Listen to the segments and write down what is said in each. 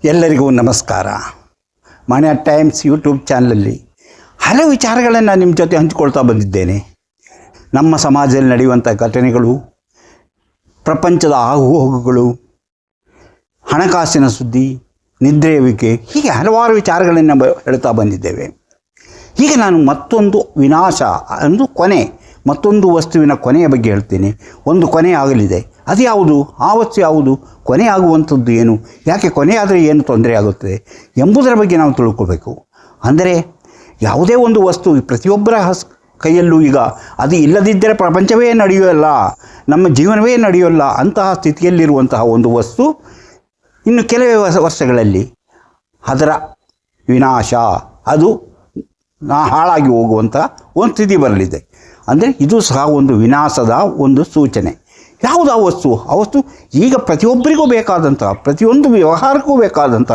ಎಲ್ಲರಿಗೂ ನಮಸ್ಕಾರ. ಮಾನ್ಯ ಟೈಮ್ಸ್ ಯೂಟ್ಯೂಬ್ ಚಾನಲಲ್ಲಿ ಹಲವು ವಿಚಾರಗಳನ್ನು ನಿಮ್ಮ ಜೊತೆ ಹಂಚಿಕೊಳ್ತಾ ಬಂದಿದ್ದೇನೆ. ನಮ್ಮ ಸಮಾಜದಲ್ಲಿ ನಡೆಯುವಂಥ ಘಟನೆಗಳು, ಪ್ರಪಂಚದ ಆಗುಹೋಗುಗಳು, ಹಣಕಾಸಿನ ಸುದ್ದಿ, ನಿದ್ರೆಯುವಿಕೆ, ಹೀಗೆ ಹಲವಾರು ವಿಚಾರಗಳನ್ನು ಹೇಳ್ತಾ ಬಂದಿದ್ದೇವೆ. ಈಗ ನಾನು ಮತ್ತೊಂದು ವಿನಾಶ ಒಂದು ಕೊನೆ, ಮತ್ತೊಂದು ವಸ್ತುವಿನ ಕೊನೆಯ ಬಗ್ಗೆ ಹೇಳ್ತೀನಿ. ಒಂದು ಕೊನೆ ಆಗಲಿದೆ. ಅದು ಯಾವುದು? ಆ ವಸ್ತು ಯಾವುದು? ಕೊನೆ ಆಗುವಂಥದ್ದು ಏನು? ಯಾಕೆ ಕೊನೆಯಾದರೆ ಏನು ತೊಂದರೆ ಆಗುತ್ತದೆ ಎಂಬುದರ ಬಗ್ಗೆ ನಾವು ತಿಳ್ಕೊಳ್ಬೇಕು. ಅಂದರೆ ಯಾವುದೇ ಒಂದು ವಸ್ತು ಪ್ರತಿಯೊಬ್ಬರ ಕೈಯಲ್ಲೂ ಈಗ ಅದು ಇಲ್ಲದಿದ್ದರೆ ಪ್ರಪಂಚವೇ ನಡೆಯೋಲ್ಲ, ನಮ್ಮ ಜೀವನವೇ ನಡೆಯೋಲ್ಲ ಅಂತಹ ಸ್ಥಿತಿಯಲ್ಲಿರುವಂತಹ ಒಂದು ವಸ್ತು ಇನ್ನು ಕೆಲವೇ ವರ್ಷಗಳಲ್ಲಿ ಅದರ ವಿನಾಶ, ಅದು ಹಾಳಾಗಿ ಹೋಗುವಂಥ ಒಂದು ಸ್ಥಿತಿ ಬರಲಿದೆ. ಅಂದರೆ ಇದು ಸಹ ಒಂದು ವಿನಾಶದ ಒಂದು ಸೂಚನೆ. ಯಾವುದು ಆ ವಸ್ತು? ಆ ವಸ್ತು ಈಗ ಪ್ರತಿಯೊಬ್ಬರಿಗೂ ಬೇಕಾದಂಥ, ಪ್ರತಿಯೊಂದು ವ್ಯವಹಾರಕ್ಕೂ ಬೇಕಾದಂಥ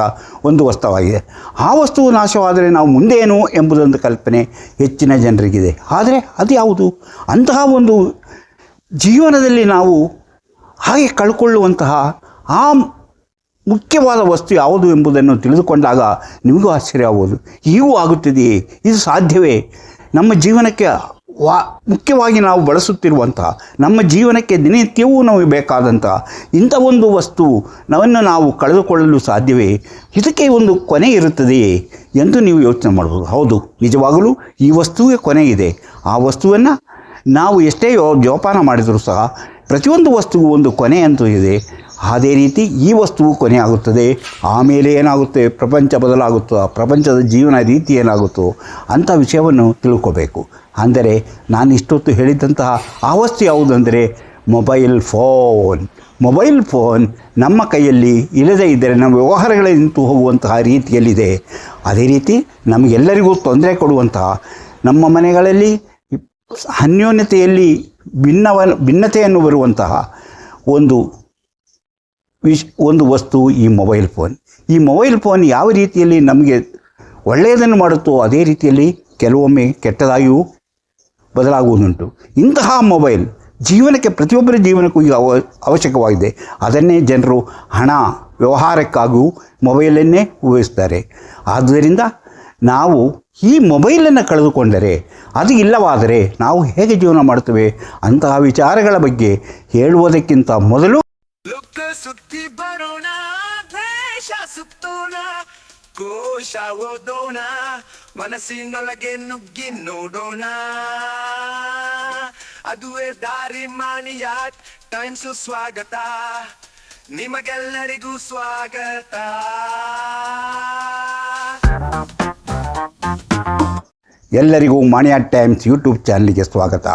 ಒಂದು ವಸ್ತುವಾಗಿದೆ. ಆ ವಸ್ತುವು ನಾಶವಾದರೆ ನಾವು ಮುಂದೇನು ಎಂಬುದೊಂದು ಕಲ್ಪನೆ ಹೆಚ್ಚಿನ ಜನರಿಗಿದೆ. ಆದರೆ ಅದು ಯಾವುದು? ಅಂತಹ ಒಂದು ಜೀವನದಲ್ಲಿ ನಾವು ಹಾಗೆ ಕಳ್ಕೊಳ್ಳುವಂತಹ ಆ ಮುಖ್ಯವಾದ ವಸ್ತು ಯಾವುದು ಎಂಬುದನ್ನು ತಿಳಿದುಕೊಂಡಾಗ ನಿಮಗೂ ಆಶ್ಚರ್ಯ ಆಗುವುದು. ಹೀಗೂ ಆಗುತ್ತಿದೆಯೇ? ಇದು ಸಾಧ್ಯವೇ? ನಮ್ಮ ಜೀವನಕ್ಕೆ ಮುಖ್ಯವಾಗಿ ನಾವು ಬಳಸುತ್ತಿರುವಂತಹ, ನಮ್ಮ ಜೀವನಕ್ಕೆ ದಿನನಿತ್ಯವೂ ನಮಗೆ ಬೇಕಾದಂಥ ಇಂಥ ಒಂದು ವಸ್ತು ನಾವನ್ನು ನಾವು ಕಳೆದುಕೊಳ್ಳಲು ಸಾಧ್ಯವೇ? ಇದಕ್ಕೆ ಒಂದು ಕೊನೆ ಇರುತ್ತದೆಯೇ ಎಂದು ನೀವು ಯೋಚನೆ ಮಾಡ್ಬೋದು. ಹೌದು, ನಿಜವಾಗಲೂ ಈ ವಸ್ತುವಿಗೆ ಕೊನೆ ಇದೆ. ಆ ವಸ್ತುವನ್ನು ನಾವು ಎಷ್ಟೇ ಜೋಪಾನ ಮಾಡಿದರೂ ಸಹ ಪ್ರತಿಯೊಂದು ವಸ್ತುಗೂ ಒಂದು ಕೊನೆ ಅಂತೂ ಇದೆ. ಅದೇ ರೀತಿ ಈ ವಸ್ತುವು ಕೊನೆ ಆಗುತ್ತದೆ. ಆಮೇಲೆ ಏನಾಗುತ್ತೆ? ಪ್ರಪಂಚ ಬದಲಾಗುತ್ತೋ, ಪ್ರಪಂಚದ ಜೀವನ ರೀತಿ ಏನಾಗುತ್ತೋ ಅಂಥ ವಿಷಯವನ್ನು ತಿಳ್ಕೋಬೇಕು. ಅಂದರೆ ನಾನು ಇಷ್ಟೊತ್ತು ಹೇಳಿದಂತಹ ಆ ವಸ್ತು ಯಾವುದಂದರೆ ಮೊಬೈಲ್ ಫೋನ್. ಮೊಬೈಲ್ ಫೋನ್ ನಮ್ಮ ಕೈಯಲ್ಲಿ ಇಲ್ಲದೇ ಇದ್ದರೆ ನಮ್ಮ ವ್ಯವಹಾರಗಳೇ ನಿಂತು ಹೋಗುವಂತಹ ರೀತಿಯಲ್ಲಿದೆ. ಅದೇ ರೀತಿ ನಮಗೆಲ್ಲರಿಗೂ ತೊಂದರೆ ಕೊಡುವಂತಹ, ನಮ್ಮ ಮನೆಗಳಲ್ಲಿ ಅನ್ಯೋನ್ಯತೆಯಲ್ಲಿ ಭಿನ್ನತೆಯನ್ನು ಬರುವಂತಹ ಒಂದು ವಸ್ತು ಈ ಮೊಬೈಲ್ ಫೋನ್. ಈ ಮೊಬೈಲ್ ಫೋನ್ ಯಾವ ರೀತಿಯಲ್ಲಿ ನಮಗೆ ಒಳ್ಳೆಯದನ್ನು ಮಾಡುತ್ತೋ ಅದೇ ರೀತಿಯಲ್ಲಿ ಕೆಲವೊಮ್ಮೆ ಕೆಟ್ಟದಾಗಿಯೂ ಬದಲಾಗುವುದುಂಟು. ಇಂತಹ ಮೊಬೈಲ್ ಜೀವನಕ್ಕೆ, ಪ್ರತಿಯೊಬ್ಬರ ಜೀವನಕ್ಕೂ ಈಗ ಅವಶ್ಯಕವಾಗಿದೆ. ಅದನ್ನೇ ಜನರು ಹಣ ವ್ಯವಹಾರಕ್ಕಾಗಿಯೂ ಮೊಬೈಲನ್ನೇ ಉಪಯೋಗಿಸ್ತಾರೆ. ಆದ್ದರಿಂದ ನಾವು ಈ ಮೊಬೈಲನ್ನು ಕಳೆದುಕೊಂಡರೆ, ಅದು ಇಲ್ಲವಾದರೆ ನಾವು ಹೇಗೆ ಜೀವನ ಮಾಡ್ತೇವೆ ಅಂತಹ ವಿಚಾರಗಳ ಬಗ್ಗೆ ಹೇಳುವುದಕ್ಕಿಂತ ಮೊದಲು ಸುತ್ತಿ ಬರೋಣ, ದೇಶ ಸುತ್ತೋಣ, ಕೋಶ ಓದೋಣ, ಮನಸ್ಸಿನೊಳಗೆ ನುಗ್ಗಿ ನೋಡೋಣ. ಅದುವೇ ದಾರಿ ಮಾಣಿಯ ಟೈಮ್ಸ್. ಸ್ವಾಗತ ನಿಮಗೆಲ್ಲರಿಗೂ ಸ್ವಾಗತ. ಎಲ್ಲರಿಗೂ ಮಾಣಿಯ ಟೈಮ್ಸ್ ಯೂಟ್ಯೂಬ್ ಚಾನಲ್ಗೆ ಸ್ವಾಗತ.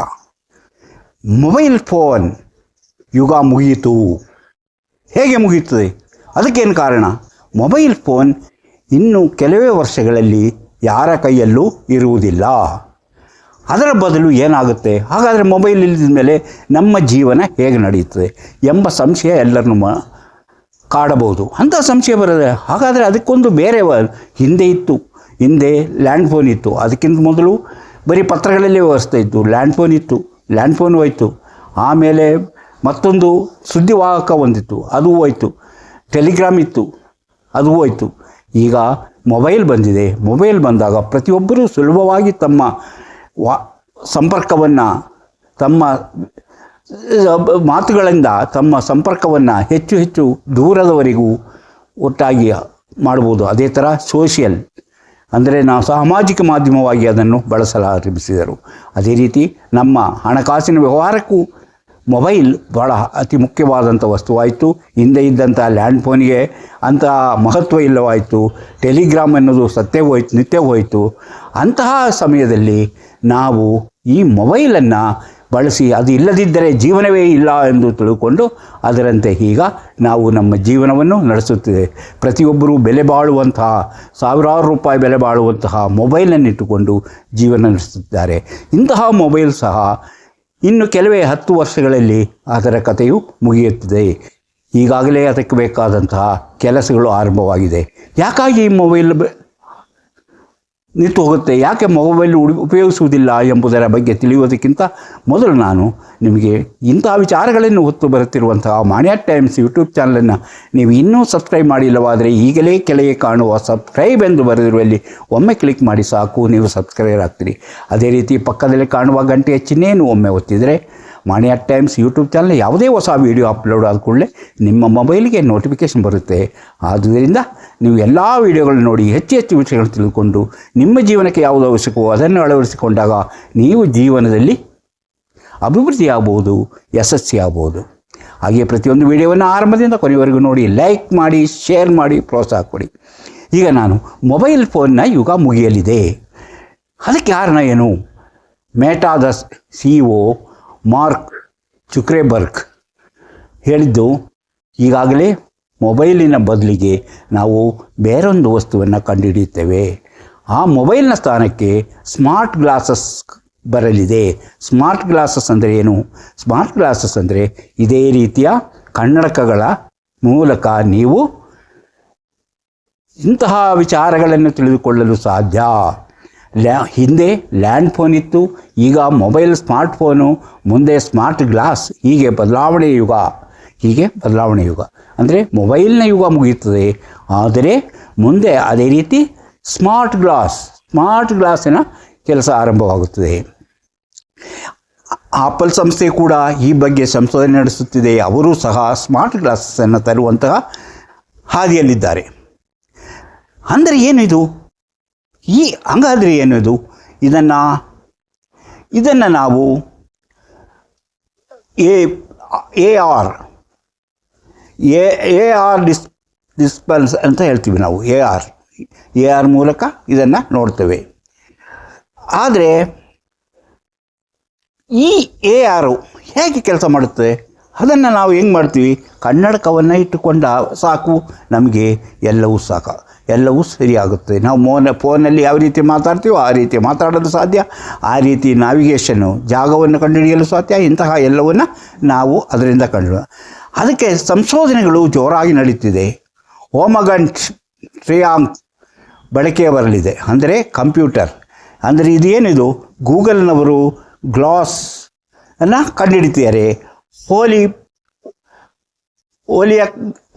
ಮೊಬೈಲ್ ಫೋನ್ ಯುಗ ಮುಗಿಯಿತು. ಹೇಗೆ ಮುಗಿಯುತ್ತದೆ? ಅದಕ್ಕೇನು ಕಾರಣ? ಮೊಬೈಲ್ ಫೋನ್ ಇನ್ನು ಕೆಲವೇ ವರ್ಷಗಳಲ್ಲಿ ಯಾರ ಕೈಯಲ್ಲೂ ಇರುವುದಿಲ್ಲ. ಅದರ ಬದಲು ಏನಾಗುತ್ತೆ? ಹಾಗಾದರೆ ಮೊಬೈಲ್ ಇಲ್ಲದ ಮೇಲೆ ನಮ್ಮ ಜೀವನ ಹೇಗೆ ನಡೆಯುತ್ತದೆ ಎಂಬ ಸಂಶಯ ಎಲ್ಲರನ್ನು ಕಾಡಬಹುದು. ಅಂಥ ಸಂಶಯ ಬರೋದೆ. ಹಾಗಾದರೆ ಅದಕ್ಕೊಂದು ಬೇರೆ ಹಿಂದೆ ಲ್ಯಾಂಡ್ ಫೋನ್ ಇತ್ತು. ಅದಕ್ಕಿಂತ ಮೊದಲು ಬರೀ ಪತ್ರಗಳಲ್ಲೇ ವ್ಯವಸ್ಥೆ ಇತ್ತು. ಲ್ಯಾಂಡ್ ಫೋನ್ ಇತ್ತು, ಲ್ಯಾಂಡ್ ಫೋನ್ ಹೋಯಿತು. ಆಮೇಲೆ ಮತ್ತೊಂದು ಸುದ್ದಿವಾಹಕ ಒಂದಿತ್ತು, ಅದು ಹೋಯಿತು. ಟೆಲಿಗ್ರಾಮ್ ಇತ್ತು, ಅದು ಹೋಯಿತು. ಈಗ ಮೊಬೈಲ್ ಬಂದಿದೆ. ಮೊಬೈಲ್ ಬಂದಾಗ ಪ್ರತಿಯೊಬ್ಬರೂ ಸುಲಭವಾಗಿ ತಮ್ಮ ಸಂಪರ್ಕವನ್ನು, ತಮ್ಮ ಮಾತುಗಳಿಂದ ತಮ್ಮ ಸಂಪರ್ಕವನ್ನು ಹೆಚ್ಚು ದೂರದವರೆಗೂ ಒಟ್ಟಾಗಿ ಮಾಡ್ಬೋದು. ಅದೇ ಥರ ಸೋಷಿಯಲ್ ಅಂದರೆ ನಾವು ಸಾಮಾಜಿಕ ಮಾಧ್ಯಮವಾಗಿ ಅದನ್ನು ಬಳಸಲಾರಂಭಿಸಿದರು. ಅದೇ ರೀತಿ ನಮ್ಮ ಹಣಕಾಸಿನ ವ್ಯವಹಾರಕ್ಕೂ ಮೊಬೈಲ್ ಭಾಳ ಅತಿ ಮುಖ್ಯವಾದಂಥ ವಸ್ತುವಾಯಿತು. ಹಿಂದೆ ಇದ್ದಂಥ ಲ್ಯಾಂಡ್ ಫೋನಿಗೆ ಅಂಥ ಮಹತ್ವ ಇಲ್ಲವಾಯಿತು. ಟೆಲಿಗ್ರಾಮ್ ಅನ್ನೋದು ನಿತ್ಯ ಹೋಯಿತು. ಅಂತಹ ಸಮಯದಲ್ಲಿ ನಾವು ಈ ಮೊಬೈಲನ್ನು ಬಳಸಿ, ಅದು ಇಲ್ಲದಿದ್ದರೆ ಜೀವನವೇ ಇಲ್ಲ ಎಂದು ತಿಳ್ಕೊಂಡು ಅದರಂತೆ ಈಗ ನಾವು ನಮ್ಮ ಜೀವನವನ್ನು ನಡೆಸುತ್ತಿದೆ. ಪ್ರತಿಯೊಬ್ಬರೂ ಬೆಲೆ ಬಾಳುವಂತಹ, ಸಾವಿರಾರು ರೂಪಾಯಿ ಬೆಲೆ ಬಾಳುವಂತಹ ಮೊಬೈಲನ್ನಿಟ್ಟುಕೊಂಡು ಜೀವನ ನಡೆಸುತ್ತಿದ್ದಾರೆ. ಇಂತಹ ಮೊಬೈಲ್ ಸಹ ಇನ್ನು ಕೆಲವೇ 10 ವರ್ಷಗಳಲ್ಲಿ ಅದರ ಕಥೆಯು ಮುಗಿಯುತ್ತದೆ. ಈಗಾಗಲೇ ಅದಕ್ಕೆ ಬೇಕಾದಂತಹ ಕೆಲಸಗಳು ಆರಂಭವಾಗಿದೆ. ಯಾಕಾಗಿ ಈ ಮೊಬೈಲ್ ನಿಂತು ಹೋಗುತ್ತೆ. ಯಾಕೆ ಮೊಬೈಲ್ ಉಪಯೋಗಿಸುವುದಿಲ್ಲ ಎಂಬುದರ ಬಗ್ಗೆ ತಿಳಿಯುವುದಕ್ಕಿಂತ ಮೊದಲು ನಾನು ನಿಮಗೆ ಇಂತಹ ವಿಚಾರಗಳನ್ನು ಹೊತ್ತು ಬರುತ್ತಿರುವಂತಹ ಮಾನ್ಯ ಟೈಮ್ಸ್ ಯೂಟ್ಯೂಬ್ ಚಾನಲನ್ನು ನೀವು ಇನ್ನೂ ಸಬ್ಸ್ಕ್ರೈಬ್ ಮಾಡಿಲ್ಲವಾದರೆ ಈಗಲೇ ಕೆಳಗೆ ಕಾಣುವ ಸಬ್ಸ್ಕ್ರೈಬ್ ಎಂದು ಬರೆದಿರುವಲ್ಲಿ ಒಮ್ಮೆ ಕ್ಲಿಕ್ ಮಾಡಿ ಸಾಕು, ನೀವು ಸಬ್ಸ್ಕ್ರೈಬರ್ ಆಗ್ತೀರಿ. ಅದೇ ರೀತಿ ಪಕ್ಕದಲ್ಲಿ ಕಾಣುವ ಗಂಟೆಯ ಚಿಹ್ನೆಯನ್ನು ಒಮ್ಮೆ ಒತ್ತಿದರೆ ಮಾನ್ಯ ಟೈಮ್ಸ್ ಯೂಟ್ಯೂಬ್ ಚಾನಲ್ ಯಾವುದೇ ಹೊಸ ವೀಡಿಯೋ ಅಪ್ಲೋಡ್ ಆದ ಕೂಡಲೇ ನಿಮ್ಮ ಮೊಬೈಲ್ಗೆ ನೋಟಿಫಿಕೇಷನ್ ಬರುತ್ತೆ. ಆದ್ದರಿಂದ ನೀವು ಎಲ್ಲ ವೀಡಿಯೋಗಳನ್ನು ನೋಡಿ ಹೆಚ್ಚು ಹೆಚ್ಚು ವಿಷಯಗಳನ್ನು ತಿಳಿದುಕೊಂಡು ನಿಮ್ಮ ಜೀವನಕ್ಕೆ ಯಾವುದು ಅವಶ್ಯಕವೋ ಅದನ್ನು ಅಳವಡಿಸಿಕೊಂಡಾಗ ನೀವು ಜೀವನದಲ್ಲಿ ಅಭಿವೃದ್ಧಿಯಾಗಬಹುದು, ಯಶಸ್ವಿಯಾಗಬಹುದು. ಹಾಗೆ ಪ್ರತಿಯೊಂದು ವಿಡಿಯೋವನ್ನು ಆರಂಭದಿಂದ ಕೊನೆಯವರೆಗೂ ನೋಡಿ, ಲೈಕ್ ಮಾಡಿ, ಶೇರ್ ಮಾಡಿ, ಪ್ರೋತ್ಸಾಹ ಕೊಡಿ. ಈಗ ನಾನು ಮೊಬೈಲ್ ಫೋನ್ನ ಯುಗ ಮುಗಿಯಲಿದೆ. ಅದಕ್ಕೆ ಕಾರಣ ಏನು? ಮೆಟಾದ CEO ಮಾರ್ಕ್ ಜುಕರ್ಬರ್ಗ್ ಹೇಳಿದ್ದು, ಈಗಾಗಲೇ ಮೊಬೈಲಿನ ಬದಲಿಗೆ ನಾವು ಬೇರೊಂದು ವಸ್ತುವನ್ನು ಕಂಡುಹಿಡಿಯುತ್ತೇವೆ. ಆ ಮೊಬೈಲ್ನ ಸ್ಥಾನಕ್ಕೆ ಸ್ಮಾರ್ಟ್ ಗ್ಲಾಸಸ್ ಬರಲಿದೆ. ಸ್ಮಾರ್ಟ್ ಗ್ಲಾಸಸ್ ಅಂದರೆ ಏನು? ಸ್ಮಾರ್ಟ್ ಗ್ಲಾಸಸ್ ಅಂದರೆ ಇದೇ ರೀತಿಯ ಕನ್ನಡಕಗಳ ಮೂಲಕ ನೀವು ಇಂತಹ ವಿಚಾರಗಳನ್ನು ತಿಳಿದುಕೊಳ್ಳಲು ಸಾಧ್ಯ. ಹಿಂದೆ ಲ್ಯಾಂಡ್ ಫೋನ್ ಇತ್ತು, ಈಗ ಮೊಬೈಲ್ ಸ್ಮಾರ್ಟ್ ಫೋನು, ಮುಂದೆ ಸ್ಮಾರ್ಟ್ ಗ್ಲಾಸ್. ಹೀಗೆ ಬದಲಾವಣೆ ಯುಗ ಅಂದರೆ ಮೊಬೈಲ್ನ ಯುಗ ಮುಗಿಯುತ್ತದೆ. ಆದರೆ ಮುಂದೆ ಅದೇ ರೀತಿ ಸ್ಮಾರ್ಟ್ ಗ್ಲಾಸಿನ ಕೆಲಸ ಆರಂಭವಾಗುತ್ತದೆ. ಆಪಲ್ ಸಂಸ್ಥೆ ಕೂಡ ಈ ಬಗ್ಗೆ ಸಂಶೋಧನೆ ನಡೆಸುತ್ತಿದೆ. ಅವರು ಸಹ ಸ್ಮಾರ್ಟ್ ಗ್ಲಾಸನ್ನು ತರುವಂತಹ ಹಾದಿಯಲ್ಲಿದ್ದಾರೆ. ಅಂದರೆ ಏನಿದು? ಹಂಗಾದರೆ ಏನಿದು? ಇದನ್ನು ನಾವು AR ಡಿಸ್ಪಲ್ಸ್ ಅಂತ ಹೇಳ್ತೀವಿ. ನಾವು AR ಮೂಲಕ ಇದನ್ನು ನೋಡ್ತೇವೆ. ಆದರೆ ಈ AR ಹೇಗೆ ಕೆಲಸ ಮಾಡುತ್ತದೆ? ಅದನ್ನು ನಾವು ಹೆಂಗೆ ಮಾಡ್ತೀವಿ? ಕನ್ನಡಕವನ್ನು ಇಟ್ಟುಕೊಂಡ ಸಾಕು, ನಮಗೆ ಎಲ್ಲವೂ ಸರಿಯಾಗುತ್ತೆ. ನಾವು ಫೋನಲ್ಲಿ ಯಾವ ರೀತಿ ಮಾತಾಡ್ತೀವೋ ಆ ರೀತಿ ಮಾತಾಡೋದು ಸಾಧ್ಯ, ಆ ರೀತಿ ನ್ಯಾವಿಗೇಷನ್ನು ಜಾಗವನ್ನು ಕಂಡುಹಿಡಿಯಲು ಸಾಧ್ಯ. ಇಂತಹ ಎಲ್ಲವನ್ನು ನಾವು ಅದರಿಂದ ಅದಕ್ಕೆ ಸಂಶೋಧನೆಗಳು ಜೋರಾಗಿ ನಡೀತಿದೆ. ಓಮಗಂಟ್ ಟ್ರಿಯಾಂಗ್ ಬಳಕೆ ಬರಲಿದೆ. ಅಂದರೆ ಕಂಪ್ಯೂಟರ್ ಅಂದರೆ ಇದೇನಿದು? ಗೂಗಲ್ನವರು ಗ್ಲಾಸ್ ಅನ್ನು ಕಂಡುಹಿಡಿತಿದ್ದಾರೆ.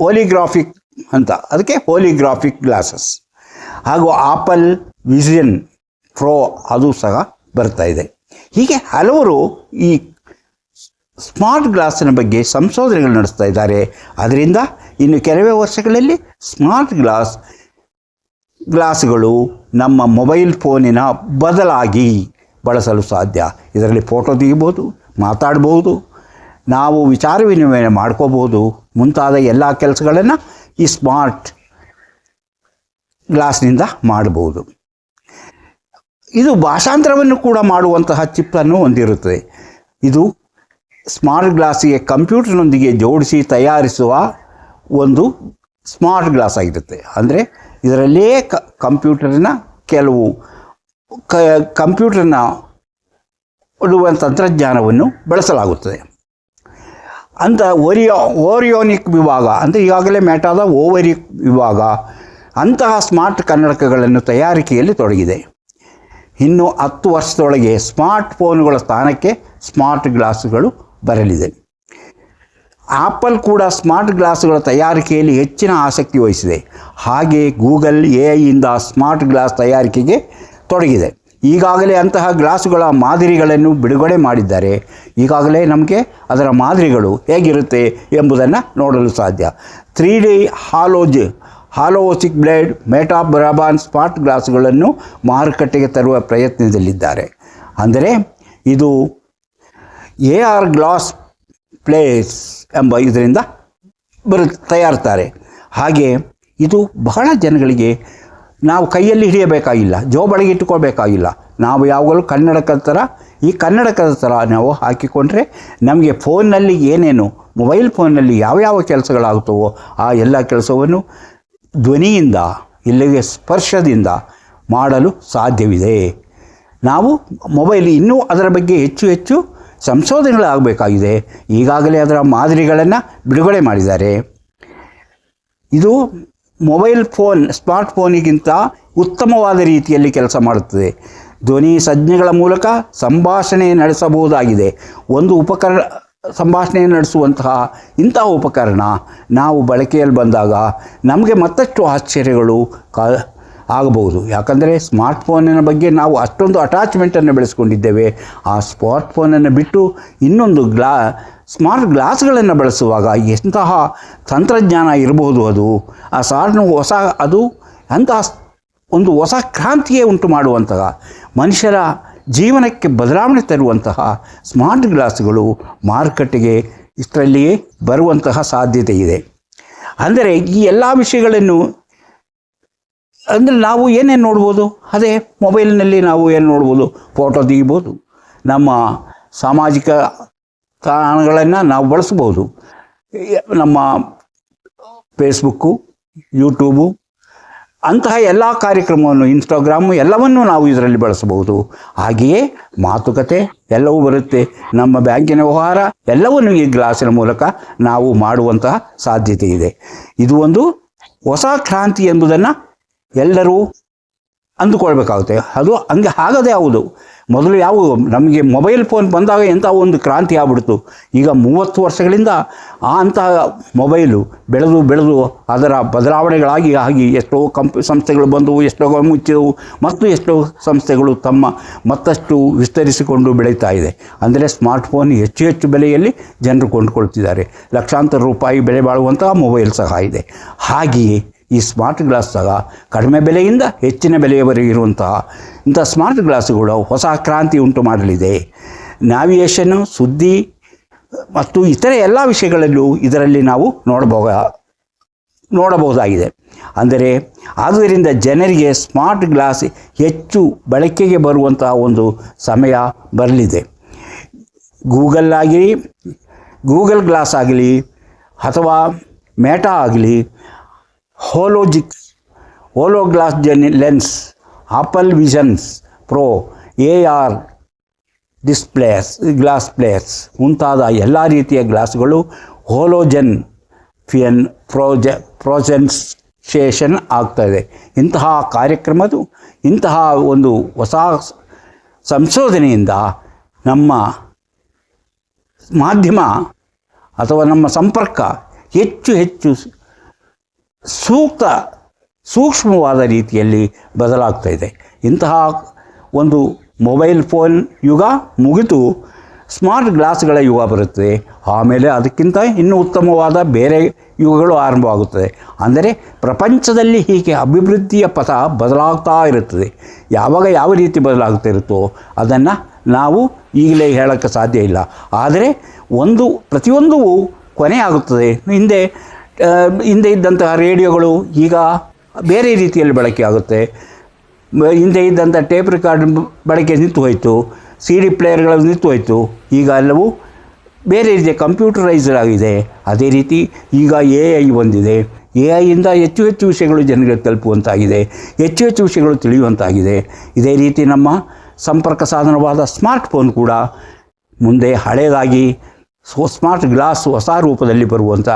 ಹೋಲಿಗ್ರಾಫಿಕ್ ಅಂತ, ಅದಕ್ಕೆ ಹೋಲಿಗ್ರಾಫಿಕ್ ಗ್ಲಾಸಸ್. ಹಾಗೂ ಆಪಲ್ ವಿಷನ್ ಪ್ರೋ ಅದು ಸಹ ಬರ್ತಾ ಇದೆ. ಹೀಗೆ ಹಲವರು ಈ ಸ್ಮಾರ್ಟ್ ಗ್ಲಾಸಿನ ಬಗ್ಗೆ ಸಂಶೋಧನೆಗಳು ನಡೆಸ್ತಾ ಇದ್ದಾರೆ. ಅದರಿಂದ ಇನ್ನು ಕೆಲವೇ ವರ್ಷಗಳಲ್ಲಿ ಸ್ಮಾರ್ಟ್ ಗ್ಲಾಸ್ಗಳು ನಮ್ಮ ಮೊಬೈಲ್ ಫೋನಿನ ಬದಲಾಗಿ ಬಳಸಲು ಸಾಧ್ಯ. ಇದರಲ್ಲಿ ಫೋಟೋ ತೆಗಿಬೋದು, ಮಾತಾಡ್ಬೋದು, ನಾವು ವಿಚಾರ ವಿನಿಮಯ ಮಾಡ್ಕೋಬೋದು. ಮುಂತಾದ ಎಲ್ಲ ಕೆಲಸಗಳನ್ನು ಈ ಸ್ಮಾರ್ಟ್ ಗ್ಲಾಸ್ನಿಂದ ಮಾಡಬಹುದು. ಇದು ಭಾಷಾಂತರವನ್ನು ಕೂಡ ಮಾಡುವಂತಹ ಚಿಪ್ಪನ್ನು ಹೊಂದಿರುತ್ತದೆ. ಇದು ಸ್ಮಾರ್ಟ್ ಗ್ಲಾಸಿಗೆ ಕಂಪ್ಯೂಟರ್ನೊಂದಿಗೆ ಜೋಡಿಸಿ ತಯಾರಿಸುವ ಒಂದು ಸ್ಮಾರ್ಟ್ ಗ್ಲಾಸ್ ಆಗಿರುತ್ತೆ. ಅಂದರೆ ಇದರಲ್ಲೇ ಕಂಪ್ಯೂಟರ್ನ ಕೆಲವು ಕಂಪ್ಯೂಟರ್ನ ಇಡುವ ತಂತ್ರಜ್ಞಾನವನ್ನು ಬಳಸಲಾಗುತ್ತದೆ. ಅಂತ ಓರಿಯೋನಿಕ್ ವಿಭಾಗ ಅಂದರೆ ಈಗಾಗಲೇ ಮೆಟಾದ ಓವರಿಕ್ ವಿಭಾಗ ಅಂತಹ ಸ್ಮಾರ್ಟ್ ಕನ್ನಡಕಗಳನ್ನು ತಯಾರಿಕೆಯಲ್ಲಿ ತೊಡಗಿದೆ. ಇನ್ನು 10 ವರ್ಷದೊಳಗೆ ಸ್ಮಾರ್ಟ್ ಫೋನುಗಳ ಸ್ಥಾನಕ್ಕೆ ಸ್ಮಾರ್ಟ್ ಗ್ಲಾಸುಗಳು ಬರಲಿದೆ. ಆಪಲ್ ಕೂಡ ಸ್ಮಾರ್ಟ್ ಗ್ಲಾಸುಗಳ ತಯಾರಿಕೆಯಲ್ಲಿ ಹೆಚ್ಚಿನ ಆಸಕ್ತಿ ವಹಿಸಿದೆ. ಹಾಗೆ ಗೂಗಲ್ AI ಸ್ಮಾರ್ಟ್ ಗ್ಲಾಸ್ ತಯಾರಿಕೆಗೆ ತೊಡಗಿದೆ. ಈಗಾಗಲೇ ಅಂತಹ ಗ್ಲಾಸುಗಳ ಮಾದರಿಗಳನ್ನು ಬಿಡುಗಡೆ ಮಾಡಿದ್ದಾರೆ. ಈಗಾಗಲೇ ನಮಗೆ ಅದರ ಮಾದರಿಗಳು ಹೇಗಿರುತ್ತೆ ಎಂಬುದನ್ನು ನೋಡಲು ಸಾಧ್ಯ. 3D ಹಾಲೋಸಿಕ್ ಬ್ಲೇಡ್ ಮೆಟಾ ಬ್ರಾಬಾನ್ ಸ್ಮಾರ್ಟ್ ಗ್ಲಾಸುಗಳನ್ನು ಮಾರುಕಟ್ಟೆಗೆ ತರುವ ಪ್ರಯತ್ನದಲ್ಲಿದ್ದಾರೆ. ಅಂದರೆ ಇದು AR ಗ್ಲಾಸ್ ಪ್ಲೇಸ್ ಎಂಬ ಇದರಿಂದ ತಯಾರಿಸ್ತಾರೆ. ಹಾಗೆ ಇದು ಬಹಳ ಜನಗಳಿಗೆ ನಾವು ಕೈಯಲ್ಲಿ ಹಿಡಿಯಬೇಕಾಗಿಲ್ಲ, ಜೋಬಳಿಗೆ ಇಟ್ಟುಕೋಬೇಕಾಗಿಲ್ಲ. ನಾವು ಯಾವಾಗಲೂ ಕನ್ನಡಕದ ಥರ ನಾವು ಹಾಕಿಕೊಂಡ್ರೆ ನಮಗೆ ಫೋನ್ನಲ್ಲಿ ಏನೇನು ಮೊಬೈಲ್ ಫೋನ್ನಲ್ಲಿ ಯಾವ ಕೆಲಸಗಳಾಗುತ್ತವೋ ಆ ಎಲ್ಲ ಕೆಲಸವನ್ನು ಧ್ವನಿಯಿಂದ ಇಲ್ಲಿಗೆ ಸ್ಪರ್ಶದಿಂದ ಮಾಡಲು ಸಾಧ್ಯವಿದೆ. ನಾವು ಮೊಬೈಲ್ ಇನ್ನೂ ಅದರ ಬಗ್ಗೆ ಹೆಚ್ಚು ಸಂಶೋಧನೆಗಳಾಗಬೇಕಾಗಿದೆ. ಈಗಾಗಲೇ ಅದರ ಮಾದರಿಗಳನ್ನು ಬಿಡುಗಡೆ ಮಾಡಿದ್ದಾರೆ. ಇದು ಮೊಬೈಲ್ ಫೋನ್ ಸ್ಮಾರ್ಟ್ ಫೋನಿಗಿಂತ ಉತ್ತಮವಾದ ರೀತಿಯಲ್ಲಿ ಕೆಲಸ ಮಾಡುತ್ತದೆ. ಧ್ವನಿ ಸಂಜ್ಞೆಗಳ ಮೂಲಕ ಸಂಭಾಷಣೆ ನಡೆಸಬಹುದಾಗಿದೆ. ಒಂದು ಸಂಭಾಷಣೆ ನಡೆಸುವಂತಹ ಇಂತಹ ಉಪಕರಣ ನಾವು ಬಳಕೆಯಲ್ಲಿ ಬಂದಾಗ ನಮಗೆ ಮತ್ತಷ್ಟು ಆಶ್ಚರ್ಯಗಳು ಆಗಬಹುದು. ಯಾಕಂದರೆ ಸ್ಮಾರ್ಟ್ಫೋನಿನ ಬಗ್ಗೆ ನಾವು ಅಷ್ಟೊಂದು ಅಟ್ಯಾಚ್ಮೆಂಟನ್ನು ಬೆಳೆಸ್ಕೊಂಡಿದ್ದೇವೆ. ಆ ಸ್ಮಾರ್ಟ್ಫೋನನ್ನು ಬಿಟ್ಟು ಇನ್ನೊಂದು ಸ್ಮಾರ್ಟ್ ಗ್ಲಾಸ್ಗಳನ್ನು ಬಳಸುವಾಗ ಎಂತಹ ತಂತ್ರಜ್ಞಾನ ಇರಬಹುದು. ಅದು ಅಂತಹ ಒಂದು ಹೊಸ ಕ್ರಾಂತಿಯೇ ಉಂಟು ಮಾಡುವಂತಹ, ಮನುಷ್ಯರ ಜೀವನಕ್ಕೆ ಬದಲಾವಣೆ ತರುವಂತಹ ಸ್ಮಾರ್ಟ್ ಗ್ಲಾಸ್ಗಳು ಮಾರುಕಟ್ಟೆಗೆ ಇಷ್ಟರಲ್ಲಿಯೇ ಬರುವಂತಹ ಸಾಧ್ಯತೆ ಇದೆ. ಅಂದರೆ ಈ ಎಲ್ಲ ವಿಷಯಗಳನ್ನು ಅಂದರೆ ನಾವು ಏನೇನು ನೋಡ್ಬೋದು, ಅದೇ ಮೊಬೈಲ್ನಲ್ಲಿ ನಾವು ಏನು ನೋಡ್ಬೋದು, ಫೋಟೋ ತೆಗಿಬೋದು, ನಮ್ಮ ಸಾಮಾಜಿಕ ತಾಣಗಳನ್ನು ನಾವು ಬಳಸ್ಬೋದು. ನಮ್ಮ ಫೇಸ್ಬುಕ್ಕು, ಯೂಟ್ಯೂಬು ಅಂತಹ ಎಲ್ಲ ಕಾರ್ಯಕ್ರಮವನ್ನು, ಇನ್ಸ್ಟಾಗ್ರಾಮು ಎಲ್ಲವನ್ನೂ ನಾವು ಇದರಲ್ಲಿ ಬಳಸಬಹುದು. ಹಾಗೆಯೇ ಮಾತುಕತೆ ಎಲ್ಲವೂ ಬರುತ್ತೆ. ನಮ್ಮ ಬ್ಯಾಂಕಿನ ವ್ಯವಹಾರ ಎಲ್ಲವನ್ನು ಈ ಗ್ಲಾಸಿನ ಮೂಲಕ ನಾವು ಮಾಡುವಂತಹ ಸಾಧ್ಯತೆ ಇದೆ. ಇದು ಒಂದು ಹೊಸ ಕ್ರಾಂತಿ ಎಂಬುದನ್ನು ಎಲ್ಲರೂ ಅಂದುಕೊಳ್ಬೇಕಾಗುತ್ತೆ. ಅದು ಹಂಗೆ ಆಗದೇ ಹೌದು. ಮೊದಲು ನಮಗೆ ಮೊಬೈಲ್ ಫೋನ್ ಬಂದಾಗ ಎಂಥ ಒಂದು ಕ್ರಾಂತಿ ಆಗ್ಬಿಡ್ತು. ಈಗ 30 ವರ್ಷಗಳಿಂದ ಅಂತಹ ಮೊಬೈಲು ಬೆಳೆದು ಅದರ ಬದಲಾವಣೆಗಳಾಗಿ ಎಷ್ಟೋ ಸಂಸ್ಥೆಗಳು ಬಂದವು, ಎಷ್ಟೋ ಮುಚ್ಚಿದವು, ಮತ್ತು ಎಷ್ಟೋ ಸಂಸ್ಥೆಗಳು ಮತ್ತಷ್ಟು ವಿಸ್ತರಿಸಿಕೊಂಡು ಬೆಳೀತಾ ಇದೆ. ಅಂದರೆ ಸ್ಮಾರ್ಟ್ಫೋನ್ ಹೆಚ್ಚು ಬೆಲೆಯಲ್ಲಿ ಜನರು ಕೊಂಡುಕೊಳ್ತಿದ್ದಾರೆ. ಲಕ್ಷಾಂತರ ರೂಪಾಯಿ ಬೆಲೆ ಬಾಳುವಂತಹ ಮೊಬೈಲ್ ಸಹ ಇದೆ. ಹಾಗೆಯೇ ಈ ಸ್ಮಾರ್ಟ್ ಗ್ಲಾಸ್ ಸಹ ಕಡಿಮೆ ಬೆಲೆಯಿಂದ ಹೆಚ್ಚಿನ ಬೆಲೆಯವರೆಗೆ ಇರುವಂತಹ ಇಂಥ ಸ್ಮಾರ್ಟ್ ಗ್ಲಾಸುಗಳು ಹೊಸ ಕ್ರಾಂತಿ ಉಂಟು ಮಾಡಲಿದೆ. ನ್ಯಾವಿಗೇಷನ್ನು, ಸುದ್ದಿ ಮತ್ತು ಇತರೆ ಎಲ್ಲ ವಿಷಯಗಳಲ್ಲೂ ಇದರಲ್ಲಿ ನಾವು ನೋಡಬಹುದಾಗಿದೆ. ಆದ್ದರಿಂದ ಜನರಿಗೆ ಸ್ಮಾರ್ಟ್ ಗ್ಲಾಸ್ ಹೆಚ್ಚು ಬಳಕೆಗೆ ಬರುವಂತಹ ಒಂದು ಸಮಯ ಬರಲಿದೆ. ಗೂಗಲ್ ಗ್ಲಾಸ್ ಆಗಲಿ ಅಥವಾ ಮೆಟಾ ಆಗಲಿ, holo glass lens, Apple visions pro, AR glass ಪ್ಲೇಸ್ ಮುಂತಾದ ಎಲ್ಲ ರೀತಿಯ ಗ್ಲಾಸ್ಗಳು ಹೋಲೋಜನ್ ಪ್ರೊಜೆನ್ಸೇಷನ್ ಆಗ್ತಾಯಿದೆ. ಇಂತಹ ಇಂತಹ ಒಂದು ಹೊಸ ಸಂಶೋಧನೆಯಿಂದ ನಮ್ಮ ಮಾಧ್ಯಮ ಅಥವಾ ನಮ್ಮ ಸಂಪರ್ಕ ಹೆಚ್ಚು ಸೂಕ್ಷ್ಮವಾದ ರೀತಿಯಲ್ಲಿ ಬದಲಾಗ್ತಾ ಇದೆ. ಇಂತಹ ಒಂದು ಮೊಬೈಲ್ ಫೋನ್ ಯುಗ ಮುಗಿದು ಸ್ಮಾರ್ಟ್ ಗ್ಲಾಸ್ಗಳ ಯುಗ ಬರುತ್ತದೆ. ಆಮೇಲೆ ಅದಕ್ಕಿಂತ ಇನ್ನೂ ಉತ್ತಮವಾದ ಬೇರೆ ಯುಗಗಳು ಆರಂಭವಾಗುತ್ತದೆ. ಅಂದರೆ ಪ್ರಪಂಚದಲ್ಲಿ ಹೀಗೆ ಅಭಿವೃದ್ಧಿಯ ಪಥ ಬದಲಾಗ್ತಾ ಇರುತ್ತದೆ. ಯಾವ ರೀತಿ ಬದಲಾಗ್ತಾ ಇರುತ್ತೋ ಅದನ್ನು ನಾವು ಈಗಲೇ ಹೇಳೋಕ್ಕೆ ಸಾಧ್ಯ ಇಲ್ಲ. ಆದರೆ ಪ್ರತಿಯೊಂದು ಕೊನೆ ಆಗುತ್ತದೆ. ಹಿಂದೆ ಇದ್ದಂತಹ ರೇಡಿಯೋಗಳು ಈಗ ಬೇರೆ ರೀತಿಯಲ್ಲಿ ಬಳಕೆ ಆಗುತ್ತೆ. ಹಿಂದೆ ಇದ್ದಂಥ ಟೇಪ್ ರೆಕಾರ್ಡ್ ಬಳಕೆ ನಿಂತು ಹೋಯಿತು, CD ಪ್ಲೇಯರ್ಗಳು ನಿಂತು ಹೋಯಿತು. ಈಗ ಎಲ್ಲವೂ ಬೇರೆ ರೀತಿಯ ಕಂಪ್ಯೂಟರೈಸ್ಡ್ ಆಗಿದೆ. ಅದೇ ರೀತಿ ಈಗ AI ಬಂದಿದೆ. AI ಹೆಚ್ಚು ವಿಷಯಗಳು ಜನರಿಗೆ ತಲುಪುವಂತಾಗಿದೆ, ಹೆಚ್ಚು ವಿಷಯಗಳು ತಿಳಿಯುವಂತಾಗಿದೆ. ಇದೇ ರೀತಿ ನಮ್ಮ ಸಂಪರ್ಕ ಸಾಧನವಾದ ಸ್ಮಾರ್ಟ್ಫೋನ್ ಕೂಡ ಮುಂದೆ ಹಳೆಯದಾಗಿ ಸ್ಮಾರ್ಟ್ ಗ್ಲಾಸ್ ಹೊಸ ರೂಪದಲ್ಲಿ ಬರುವಂಥ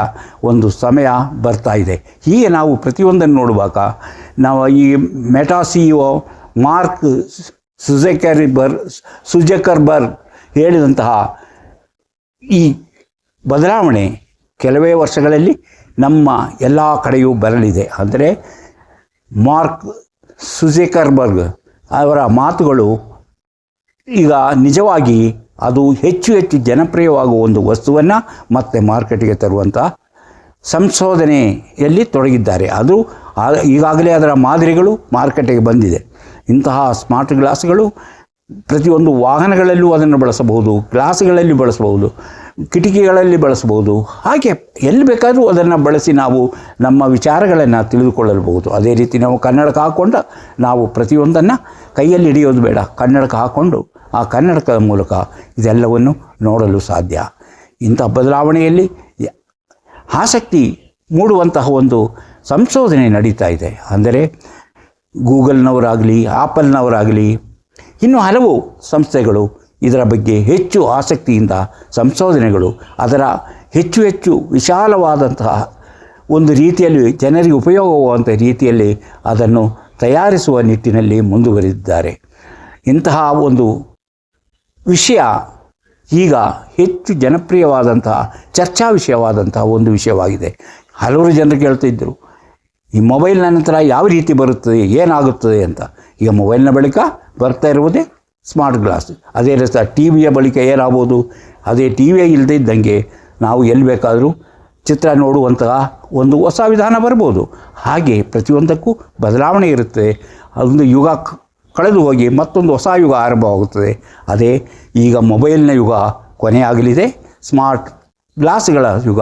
ಒಂದು ಸಮಯ ಬರ್ತಾ ಇದೆ. ಹೀಗೆ ನಾವು ಪ್ರತಿಯೊಂದನ್ನು ನೋಡುವಾಗ ನಾವು ಈ ಮೆಟಾ CEO ಮಾರ್ಕ್ ಸುಜಕರ್ಬರ್ಗ್ ಹೇಳಿದಂತಹ ಈ ಬದಲಾವಣೆ ಕೆಲವೇ ವರ್ಷಗಳಲ್ಲಿ ನಮ್ಮ ಎಲ್ಲ ಕಡೆಯೂ ಬರಲಿದೆ. ಅಂದರೆ ಮಾರ್ಕ್ ಸುಜಕರ್ಬರ್ಗ್ ಅವರ ಮಾತುಗಳು ಈಗ ನಿಜವಾಗಿ ಅದು ಹೆಚ್ಚು ಜನಪ್ರಿಯವಾಗುವ ಒಂದು ವಸ್ತುವನ್ನು ಮತ್ತೆ ಮಾರ್ಕೆಟಿಗೆ ತರುವಂಥ ಸಂಶೋಧನೆಯಲ್ಲಿ ತೊಡಗಿದ್ದಾರೆ. ಈಗಾಗಲೇ ಅದರ ಮಾದರಿಗಳು ಮಾರುಕಟ್ಟೆಗೆ ಬಂದಿದೆ. ಇಂತಹ ಸ್ಮಾರ್ಟ್ ಗ್ಲಾಸ್ಗಳು ಪ್ರತಿಯೊಂದು ವಾಹನಗಳಲ್ಲೂ ಅದನ್ನು ಬಳಸಬಹುದು, ಗ್ಲಾಸ್ಗಳಲ್ಲಿ ಬಳಸಬಹುದು, ಕಿಟಕಿಗಳಲ್ಲಿ ಬಳಸಬಹುದು. ಹಾಗೆ ಎಲ್ಲಿ ಬೇಕಾದರೂ ಅದನ್ನು ಬಳಸಿ ನಾವು ನಮ್ಮ ವಿಚಾರಗಳನ್ನು ತಿಳಿದುಕೊಳ್ಳಬಹುದು. ಅದೇ ರೀತಿ ನಾವು ಕನ್ನಡಕ ಹಾಕ್ಕೊಂಡು ನಾವು ಪ್ರತಿಯೊಂದನ್ನು ಕೈಯಲ್ಲಿ ಹಿಡಿಯೋದು ಬೇಡ, ಕನ್ನಡಕ ಹಾಕ್ಕೊಂಡು ಆ ಕನ್ನಡಕದ ಮೂಲಕ ಇದೆಲ್ಲವನ್ನು ನೋಡಲು ಸಾಧ್ಯ. ಇಂಥ ಬದಲಾವಣೆಯಲ್ಲಿ ಆಸಕ್ತಿ ಮೂಡುವಂತಹ ಒಂದು ಸಂಶೋಧನೆ ನಡೀತಾ ಇದೆ. ಅಂದರೆ ಗೂಗಲ್ನವರಾಗಲಿ, ಆಪಲ್ನವರಾಗಲಿ, ಇನ್ನೂ ಹಲವು ಸಂಸ್ಥೆಗಳು ಇದರ ಬಗ್ಗೆ ಹೆಚ್ಚು ಆಸಕ್ತಿಯಿಂದ ಸಂಶೋಧನೆಗಳು, ಅದರ ಹೆಚ್ಚು ವಿಶಾಲವಾದಂತಹ ಒಂದು ರೀತಿಯಲ್ಲಿ ಜನರಿಗೆ ಉಪಯೋಗವಾಗುವಂಥ ರೀತಿಯಲ್ಲಿ ಅದನ್ನು ತಯಾರಿಸುವ ನಿಟ್ಟಿನಲ್ಲಿ ಮುಂದುವರಿದಿದ್ದಾರೆ. ಇಂತಹ ಒಂದು ವಿಷಯ ಈಗ ಹೆಚ್ಚು ಜನಪ್ರಿಯವಾದಂತಹ ಚರ್ಚಾ ವಿಷಯವಾದಂತಹ ಒಂದು ವಿಷಯವಾಗಿದೆ. ಹಲವರು ಜನರು ಕೇಳ್ತಿದ್ದರು, ಈ ಮೊಬೈಲ್ನ ನಂತರ ಯಾವ ರೀತಿ ಬರುತ್ತದೆ, ಏನಾಗುತ್ತದೆ ಅಂತ. ಈಗ ಮೊಬೈಲ್ನ ಬಳಿಕ ಬರ್ತಾ ಇರುವುದೇ ಸ್ಮಾರ್ಟ್ ಗ್ಲಾಸ್. ಅದೇ ರೀತಿ ಟಿ ವಿಯ ಬಳಿಕ ಏನಾಗ್ಬೋದು, ಅದೇ ಟಿ ವಿಯೇ ಇಲ್ಲದೇ ಇದ್ದಂಗೆ ನಾವು ಎಲ್ಲಿ ಬೇಕಾದರೂ ಚಿತ್ರ ನೋಡುವಂತಹ ಒಂದು ಹೊಸ ವಿಧಾನ ಬರ್ಬೋದು. ಹಾಗೆ ಪ್ರತಿಯೊಂದಕ್ಕೂ ಬದಲಾವಣೆ ಇರುತ್ತೆ. ಅದೊಂದು ಯುಗ ಕಳೆದು ಹೋಗಿ ಮತ್ತೊಂದು ಹೊಸ ಯುಗ ಆರಂಭವಾಗುತ್ತದೆ. ಅದೇ ಈಗ ಮೊಬೈಲ್ನ ಯುಗ ಕೊನೆಯಾಗಲಿದೆ, ಸ್ಮಾರ್ಟ್ ಗ್ಲಾಸ್ಗಳ ಯುಗ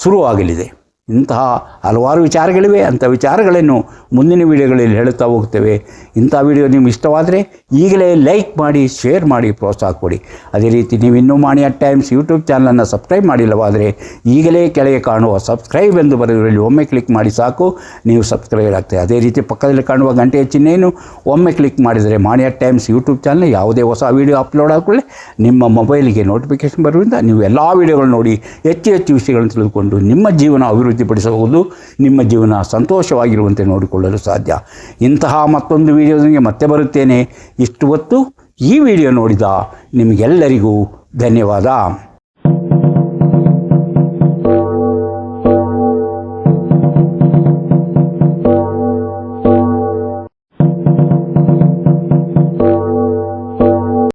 ಶುರುವಾಗಲಿದೆ. ಇಂತಹ ಹಲವಾರು ವಿಚಾರಗಳಿವೆ. ಅಂಥ ವಿಚಾರಗಳನ್ನು ಮುಂದಿನ ವಿಡಿಯೋಗಳಲ್ಲಿ ಹೇಳುತ್ತಾ ಹೋಗ್ತೇವೆ. ಇಂಥ ವಿಡಿಯೋ ನಿಮ್ಗೆ ಇಷ್ಟವಾದರೆ ಈಗಲೇ ಲೈಕ್ ಮಾಡಿ, ಶೇರ್ ಮಾಡಿ, ಪ್ರೋತ್ಸಾಹ ಕೊಡಿ. ಅದೇ ರೀತಿ ನೀವು ಇನ್ನೂ ಮಾಣಿ ಅಟ್ ಟೈಮ್ಸ್ ಯೂಟ್ಯೂಬ್ ಚಾನಲನ್ನು ಸಬ್ಸ್ಕ್ರೈಬ್ ಮಾಡಿಲ್ಲವಾದರೆ ಈಗಲೇ ಕೆಳಗೆ ಕಾಣುವ ಸಬ್ಸ್ಕ್ರೈಬ್ ಎಂದು ಬರೆಯುವಲ್ಲಿ ಒಮ್ಮೆ ಕ್ಲಿಕ್ ಮಾಡಿ ಸಾಕು, ನೀವು ಸಬ್ಸ್ಕ್ರೈಬ್ ಆಗ್ತದೆ. ಅದೇ ರೀತಿ ಪಕ್ಕದಲ್ಲಿ ಕಾಣುವ ಗಂಟೆಯ ಚಿಹ್ನೆಯನ್ನು ಒಮ್ಮೆ ಕ್ಲಿಕ್ ಮಾಡಿದರೆ ಮಾಣಿ ಅಟ್ ಟೈಮ್ಸ್ ಯೂಟ್ಯೂಬ್ ಚಾನಲ್ ಯಾವುದೇ ಹೊಸ ವೀಡಿಯೋ ಅಪ್ಲೋಡ್ ಆದಕೊಳ್ಳೆ ನಿಮ್ಮ ಮೊಬೈಲಿಗೆ ನೋಟಿಫಿಕೇಷನ್ ಬರುವುದರಿಂದ ನೀವು ಎಲ್ಲ ವೀಡಿಯೋಗಳು ನೋಡಿ ಹೆಚ್ಚು ಹೆಚ್ಚು ವಿಷಯಗಳನ್ನು ತಿಳಿದುಕೊಂಡು ನಿಮ್ಮ ಜೀವನ ಅಭಿವೃದ್ಧಿಪಡಿಸಬಹುದು, ನಿಮ್ಮ ಜೀವನ ಸಂತೋಷವಾಗಿರುವಂತೆ ನೋಡಿಕೊಳ್ಳಲು ಸಾಧ್ಯ. ಇಂತಹ ಮತ್ತೊಂದು ವಿಡಿಯೋದೊಂದಿಗೆ ಮತ್ತೆ ಬರುತ್ತೇನೆ. ಇಷ್ಟು ಹೊತ್ತು ಈ ವಿಡಿಯೋ ನೋಡಿದ ನಿಮಗೆಲ್ಲರಿಗೂ ಧನ್ಯವಾದ.